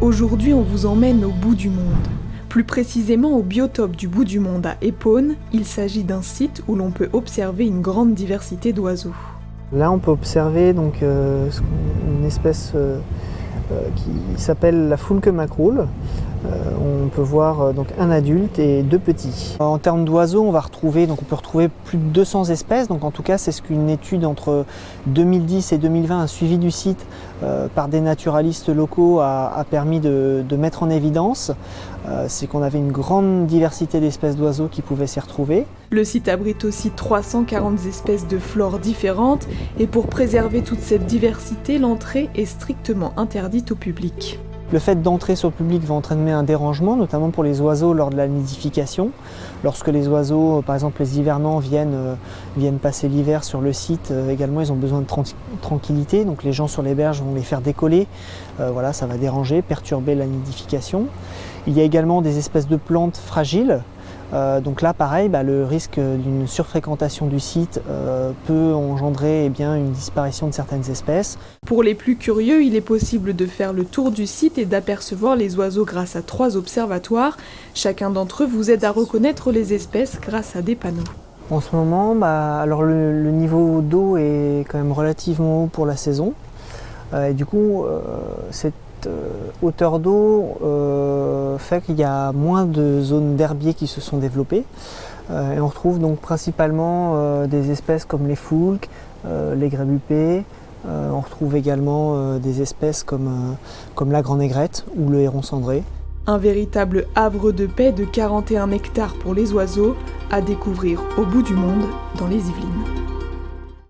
Aujourd'hui, on vous emmène au bout du monde. Plus précisément au biotope du bout du monde à Épône, il s'agit d'un site où l'on peut observer une grande diversité d'oiseaux. Là, on peut observer donc, une espèce qui s'appelle la foulque macroule. On peut voir donc un adulte et deux petits. En termes d'oiseaux, on peut retrouver plus de 200 espèces. Donc en tout cas, c'est ce qu'une étude entre 2010 et 2020, un suivi du site par des naturalistes locaux a permis de mettre en évidence. C'est qu'on avait une grande diversité d'espèces d'oiseaux qui pouvaient s'y retrouver. Le site abrite aussi 340 espèces de flore différentes et pour préserver toute cette diversité, l'entrée est strictement interdite au public. Le fait d'entrer sur le public va entraîner un dérangement, notamment pour les oiseaux lors de la nidification. Lorsque les oiseaux, par exemple les hivernants, viennent passer l'hiver sur le site, également ils ont besoin de tranquillité, donc les gens sur les berges vont les faire décoller. Voilà, ça va déranger, perturber la nidification. Il y a également des espèces de plantes fragiles. Donc là, pareil, le risque d'une surfréquentation du site peut engendrer une disparition de certaines espèces. Pour les plus curieux, il est possible de faire le tour du site et d'apercevoir les oiseaux grâce à 3 observatoires. Chacun d'entre eux vous aide à reconnaître les espèces grâce à des panneaux. En ce moment, alors le niveau d'eau est quand même relativement haut pour la saison. Et du coup, cette hauteur d'eau fait qu'il y a moins de zones d'herbiers qui se sont développées. Et on retrouve donc principalement des espèces comme les foulques, les grébupées. On retrouve également des espèces comme la grande aigrette ou le héron cendré. Un véritable havre de paix de 41 hectares pour les oiseaux, à découvrir au bout du monde dans les Yvelines.